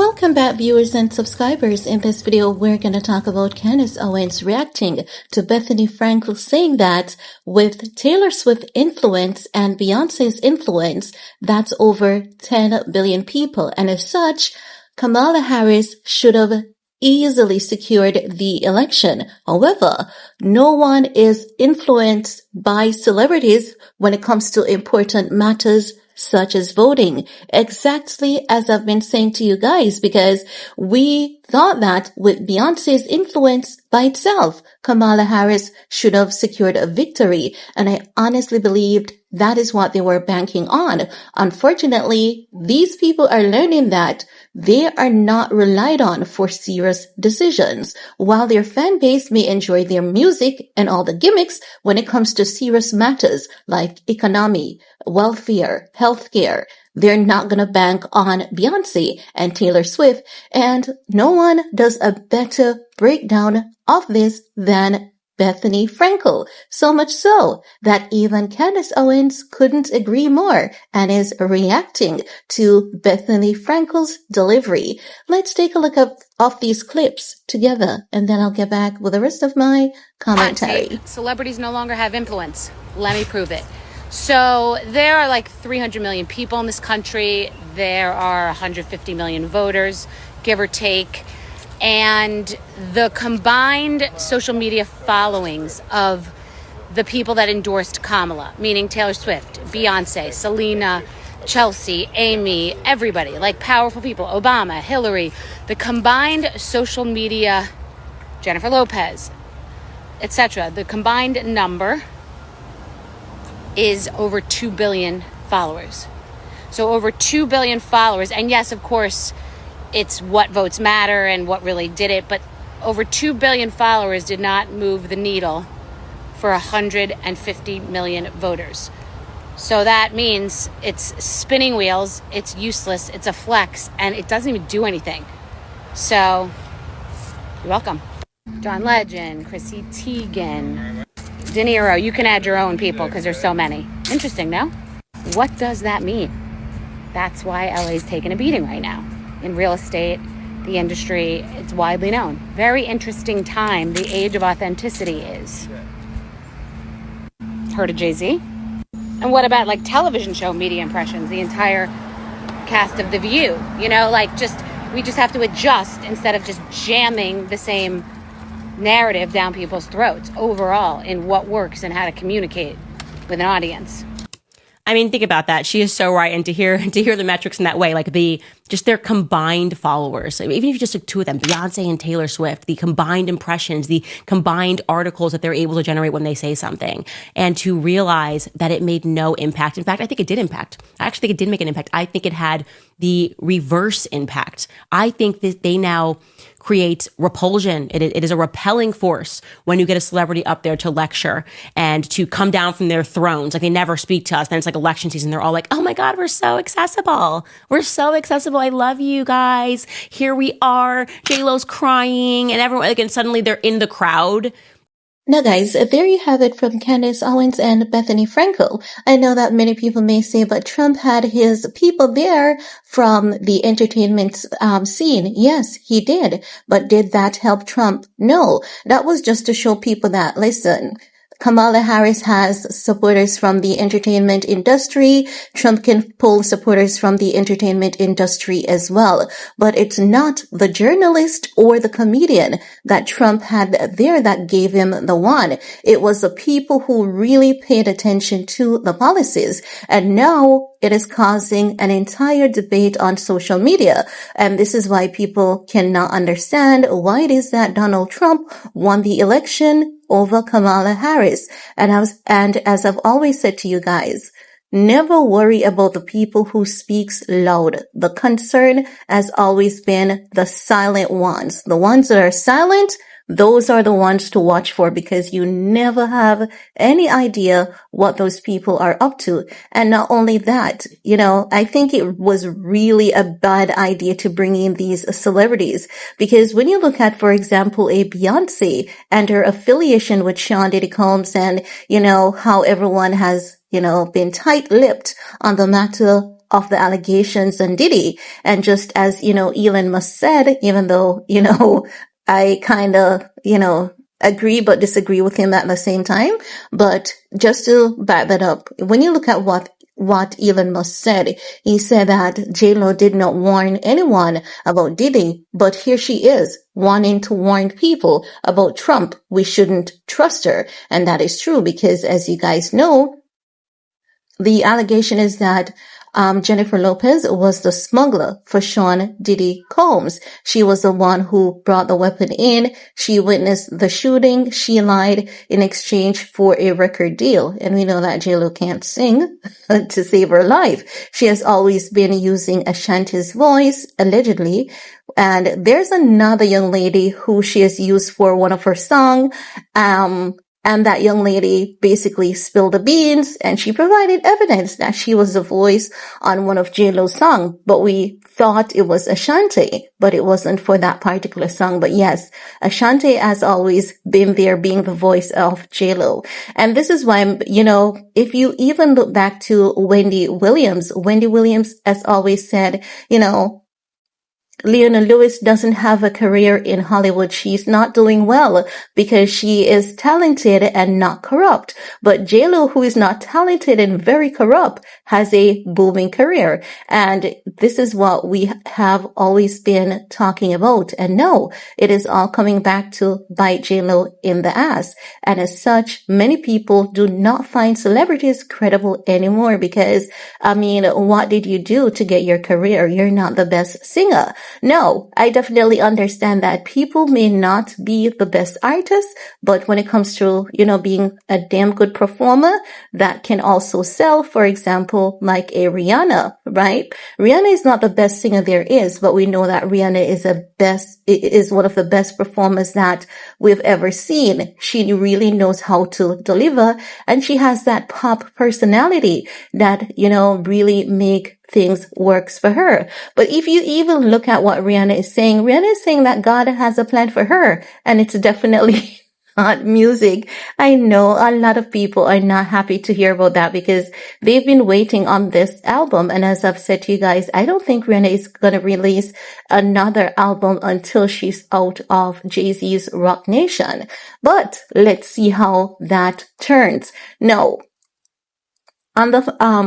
Welcome back, viewers and subscribers. In this video, we're going to talk about Candaceowens reacting to Bethany Frankel saying that with Taylorswift influence and Beyonce's influence, that's over 10 billion people. And as such, Kamalaharris should have easily secured the election. However, no one is influenced by celebrities when it comes to important matters such as voting, exactly as I've been saying to you guys, because we thought that with Beyonce's influence by itself, Kamalaharris should have secured a victory. And I honestly believed that is what they were banking on. Unfortunately, these people are learning that they are not relied on for serious decisions. While their fan base may enjoy their music and all the gimmicks when it comes to serious matters like economy, welfare, healthcare, they're not going to bank on Beyonce and Taylor Swift. And no one does a better breakdown of this than Bethany Frankel. So much so that even Candaceowens couldn't agree more and is reacting to Bethany Frankel's delivery. Let's take a look at these clips together, and then I'll get back with the rest of my commentary. Celebrities no longer have influence. Let me prove it. So there are like 300 million people in this country. There are 150 million voters, give or take. And the combined social media followings of the people that endorsed Kamala, meaning Taylor Swift, Beyonce, Selena, Chelsea, Amy, everybody, like powerful people, Obama, Hillary, the combined social media, Jennifer Lopez, etc., the combined number is over 2 billion followers. So over 2 billion followers. And yes, of course, it's what votes matter and what really did it. But over 2 billion followers did not move the needle for 150 million voters. So that means it's spinning wheels, it's useless, it's a flex, and it doesn't even do anything. So, you're welcome. John Legend, Chrissy Teigen, De Niro. You can add your own people because there's so many. Interesting, no? What does that mean? That's why LA's taking a beating right now. In real estate, the industry, it's widely known. Very interesting time. The age of authenticity is. Heard of Jay-Z? And what about like television show media impressions? The entire cast of The View. You know, like we just have to adjust instead of just jamming the same narrative down people's throats overall in what works and how to communicate with an audience. I mean, think about that. She is so right. And to hear the metrics in that way, like just their combined followers, I mean, even if you just took two of them, Beyonce and Taylor Swift, the combined impressions, the combined articles that they're able to generate when they say something, and to realize that it made no impact. In fact, I think it did impact. I actually think it did make an impact. I think it had the reverse impact. I think that they now create repulsion. It is a repelling force when you get a celebrity up there to lecture and to come down from their thrones. Like they never speak to us. Then it's like election season. They're all like, oh my God, we're so accessible. We're so accessible. I love you guys. Here we are. J-Lo's crying and everyone, like, and suddenly they're in the crowd. Now guys, there you have it from Candaceowens and Bethany Frankel. I know that many people may say, but Trump had his people there from the entertainment scene. Yes, he did. But did that help Trump? No. That was just to show people that, listen, Kamalaharris has supporters from the entertainment industry. Trump can pull supporters from the entertainment industry as well. But it's not the journalist or the comedian that Trump had there that gave him the one. It was the people who really paid attention to the policies. And now it is causing an entire debate on social media. And this is why people cannot understand why it is that Donald Trump won the election over Kamalaharris. And as I've always said to you guys, never worry about the people who speaks loud. The concern has always been the silent ones. The ones that are silent, those are the ones to watch for, because you never have any idea what those people are up to. And not only that, I think it was really a bad idea to bring in these celebrities, because when you look at, for example, a Beyonce and her affiliation with Sean Diddy Combs and, how everyone has, been tight-lipped on the matter of the allegations on Diddy. And just as, Elon Musk said, even though, I kind of, agree but disagree with him at the same time. But just to back that up, when you look at what Elon Musk said, he said that J-Lo did not warn anyone about Diddy, but here she is wanting to warn people about Trump. We shouldn't trust her. And that is true because, as you guys know, the allegation is that Jennifer Lopez was the smuggler for Sean Diddy Combs. She was the one who brought the weapon in. She witnessed the shooting. She lied in exchange for a record deal. And we know that J-Lo can't sing to save her life. She has always been using Ashanti's voice, allegedly. And there's another young lady who she has used for one of her songs. And that young lady basically spilled the beans and she provided evidence that she was the voice on one of J-Lo's songs. But we thought it was Ashanti, but it wasn't for that particular song. But yes, Ashanti has always been there being the voice of J-Lo. And this is why, if you even look back to Wendy Williams has always said, Leona Lewis doesn't have a career in Hollywood. She's not doing well because she is talented and not corrupt. But J-Lo, who is not talented and very corrupt, has a booming career. And this is what we have always been talking about. And no, it is all coming back to bite J-Lo in the ass. And as such, many people do not find celebrities credible anymore because, what did you do to get your career? You're not the best singer. No, I definitely understand that people may not be the best artists, but when it comes to, being a damn good performer, that can also sell, for example, like a Rihanna, right? Rihanna is not the best singer there is, but we know that Rihanna is one of the best performers that we've ever seen. She really knows how to deliver, and she has that pop personality that, really make things works for her. But if you even look at what Rihanna is saying that God has a plan for her, and it's definitely not music. I know a lot of people are not happy to hear about that because they've been waiting on this album. And as I've said to you guys, I don't think Rihanna is going to release another album until she's out of Jay-Z's Rock Nation. But let's see how that turns. Now, on the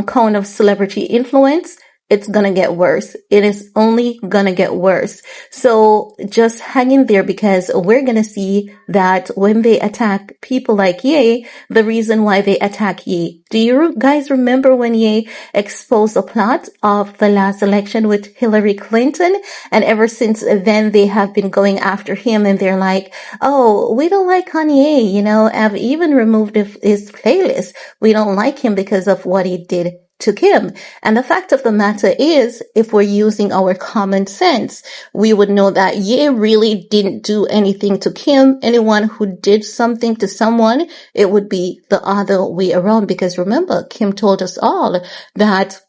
count of celebrity influence, it's gonna get worse. It is only gonna get worse. So just hang in there because we're gonna see that when they attack people like Ye, the reason why they attack Ye. Do you guys remember when Ye exposed the plot of the last election with Hillary Clinton? And ever since then, they have been going after him and they're like, oh, we don't like Kanye, I've even removed his playlist. We don't like him because of what he did to Kim. And the fact of the matter is, if we're using our common sense, we would know that Ye really didn't do anything to Kim. Anyone who did something to someone, it would be the other way around. Because remember, Kim told us all that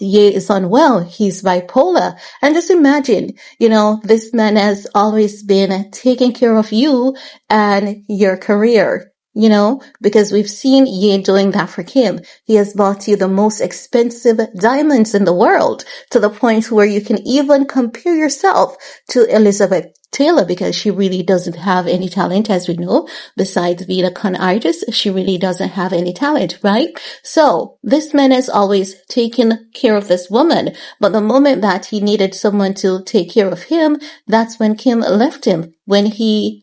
Ye is unwell. He's bipolar. And just imagine, this man has always been taking care of you and your career. Because we've seen Ye doing that for Kim. He has bought you the most expensive diamonds in the world to the point where you can even compare yourself to Elizabeth Taylor because she really doesn't have any talent, as we know. Besides being a con artist, she really doesn't have any talent, right? So this man has always taken care of this woman. But the moment that he needed someone to take care of him, that's when Kim left him, when he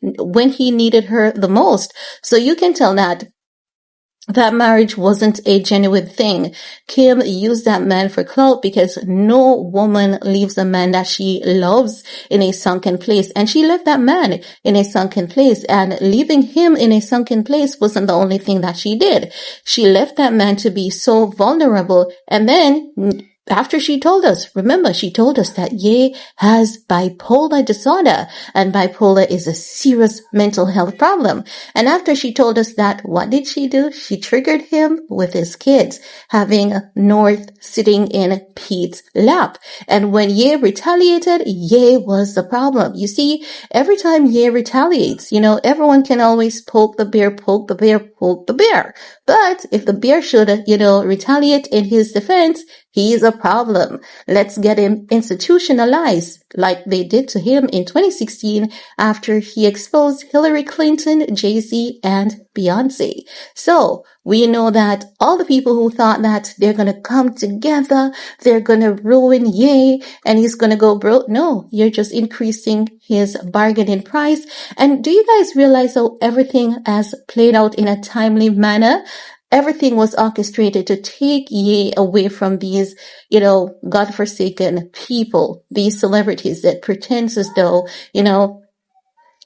needed her the most. So you can tell that marriage wasn't a genuine thing. Kim used that man for clout because no woman leaves a man that she loves in a sunken place. And she left that man in a sunken place. And leaving him in a sunken place wasn't the only thing that she did. She left that man to be so vulnerable. And then after she told us, remember, she told us that Ye has bipolar disorder, and bipolar is a serious mental health problem. And after she told us that, what did she do? She triggered him with his kids, having North sitting in Pete's lap. And when Ye retaliated, Ye was the problem. You see, every time Ye retaliates, everyone can always poke the bear, poke the bear, poke the bear. But if the bear should, retaliate in his defense, He's a problem. Let's get him institutionalized like they did to him in 2016 after he exposed Hillary Clinton, Jay-Z, and Beyonce. So we know that all the people who thought that they're going to come together, they're going to ruin Ye, and he's going to go broke. No, you're just increasing his bargaining price. And do you guys realize how everything has played out in a timely manner? Everything was orchestrated to take Ye away from these, godforsaken people, these celebrities that pretends as though,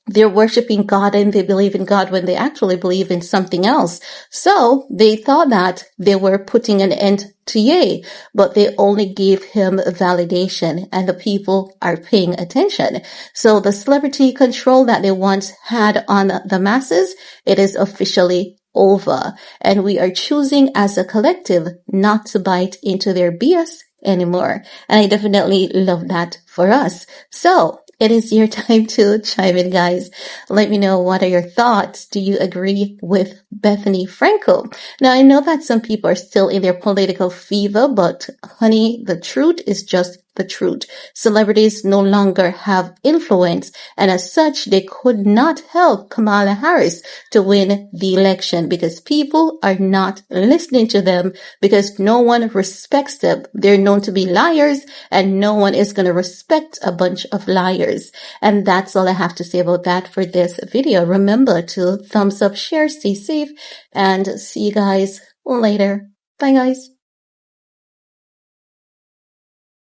they're worshiping God and they believe in God when they actually believe in something else. So they thought that they were putting an end to Ye, but they only gave him validation, and the people are paying attention. So the celebrity control that they once had on the masses, it is officially over. And we are choosing as a collective not to bite into their BS anymore. And I definitely love that for us. So it is your time to chime in, guys. Let me know, what are your thoughts? Do you agree with Bethany Frankel? Now, I know that some people are still in their political fever, but honey, the truth is just the truth. Celebrities no longer have influence, and as such, they could not help Kamalaharris to win the election because people are not listening to them because no one respects them. They're known to be liars, and no one is going to respect a bunch of liars. And that's all I have to say about that for this video. Remember to thumbs up, share, stay safe, and see you guys later. Bye, guys.